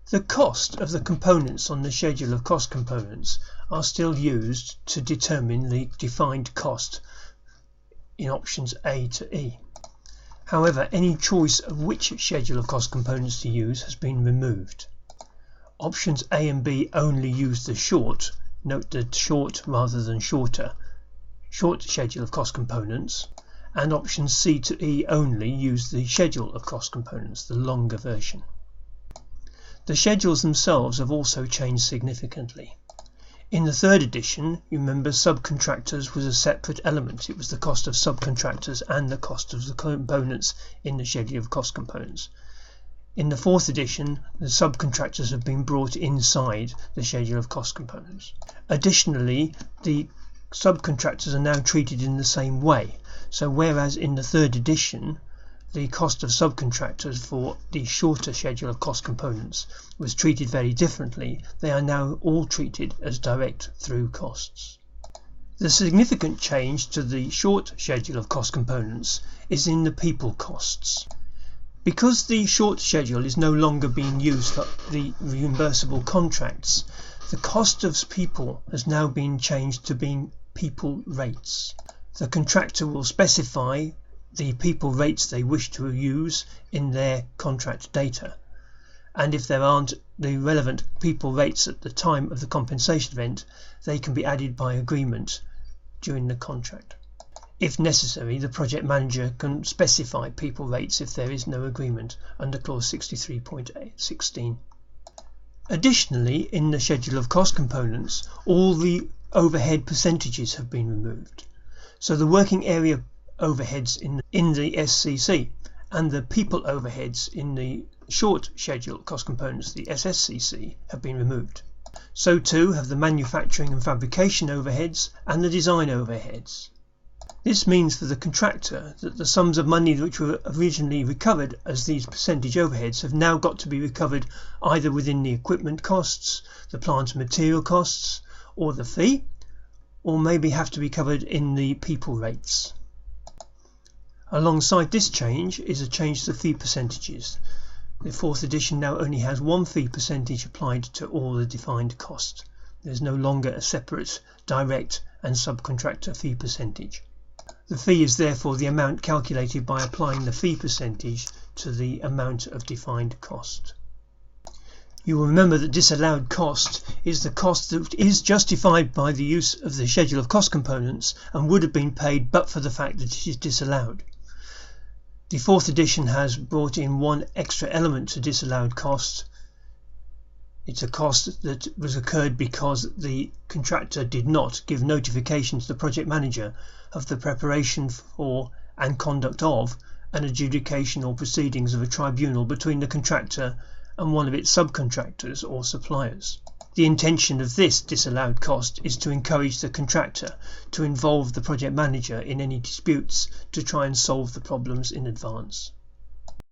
The cost of the components on the schedule of cost components are still used to determine the defined cost in options A to E. However, any choice of which schedule of cost components to use has been removed. Options A and B only use the short, note the short rather than short schedule of cost components, and options C to E only use the schedule of cost components, the longer version. The schedules themselves have also changed significantly. In the third edition, you remember subcontractors was a separate element. It was the cost of subcontractors and the cost of the components in the schedule of cost components. In the fourth edition, the subcontractors have been brought inside the schedule of cost components. Additionally, the subcontractors are now treated in the same way. So whereas in the third edition, the cost of subcontractors for the shorter schedule of cost components was treated very differently, they are now all treated as direct through costs. The significant change to the short schedule of cost components is in the people costs. Because the short schedule is no longer being used for the reimbursable contracts, the cost of people has now been changed to being people rates. The contractor will specify the people rates they wish to use in their contract data, and if there aren't the relevant people rates at the time of the compensation event, they can be added by agreement during the contract. If necessary, the project manager can specify people rates if there is no agreement under clause 63.16. Additionally, in the schedule of cost components, all the overhead percentages have been removed. So the working area overheads in the SCC and the people overheads in the short schedule cost components, the SSCC, have been removed. So too have the manufacturing and fabrication overheads and the design overheads. This means for the contractor that the sums of money which were originally recovered as these percentage overheads have now got to be recovered either within the equipment costs, the plant and material costs, or the fee, or maybe have to be covered in the people rates. Alongside this change is a change to the fee percentages. The fourth edition now only has one fee percentage applied to all the defined costs. There is no longer a separate direct and subcontractor fee percentage. The fee is therefore the amount calculated by applying the fee percentage to the amount of defined cost. You will remember that disallowed cost is the cost that is justified by the use of the schedule of cost components and would have been paid but for the fact that it is disallowed. The fourth edition has brought in one extra element to disallowed cost. It's a cost that was occurred because the contractor did not give notification to the project manager of the preparation for and conduct of an adjudication or proceedings of a tribunal between the contractor and one of its subcontractors or suppliers. The intention of this disallowed cost is to encourage the contractor to involve the project manager in any disputes to try and solve the problems in advance.